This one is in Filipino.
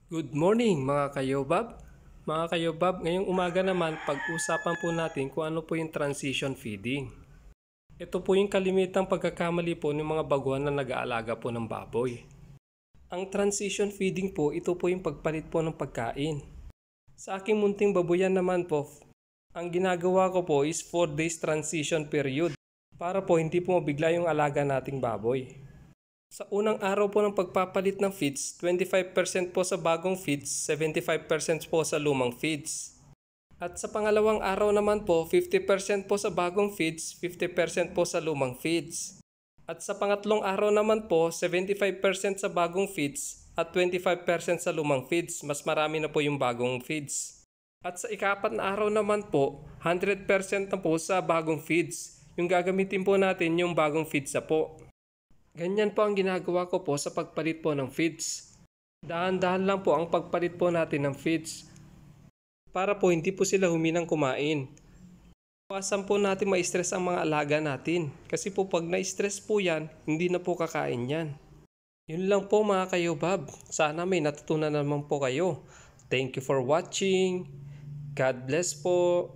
Good morning mga kayobab. Mga kayobab, ngayong umaga naman pag-usapan po natin kung ano po yung transition feeding. Ito po yung kalimitang pagkakamali po ng mga baguhan na nag-aalaga po ng baboy. Ang transition feeding po, ito po yung pagpalit po ng pagkain. Sa aking munting babuyan naman po, ang ginagawa ko po is 4 days transition period para po hindi po mabigla yung alaga nating baboy. Sa unang araw po ng pagpapalit ng feeds, 25% po sa bagong feeds, 75% po sa lumang feeds. At sa pangalawang araw naman po, 50% po sa bagong feeds, 50% po sa lumang feeds. At sa pangatlong araw naman po, 75% sa bagong feeds at 25% sa lumang feeds. Mas marami na po yung bagong feeds. At sa ika-4 na araw naman po, 100% na po sa bagong feeds. Yung gagamitin po natin yung bagong feeds na po. Ganyan po ang ginagawa ko po sa pagpalit po ng feeds. Dahan-dahan lang po ang pagpalit po natin ng feeds para po hindi po sila huminang kumain. Iwasan po natin ma-stress ang mga alaga natin kasi po pag na-stress po yan, hindi na po kakain yan. Yun lang po mga kayobab. Sana may natutunan naman po kayo. Thank you for watching. God bless po.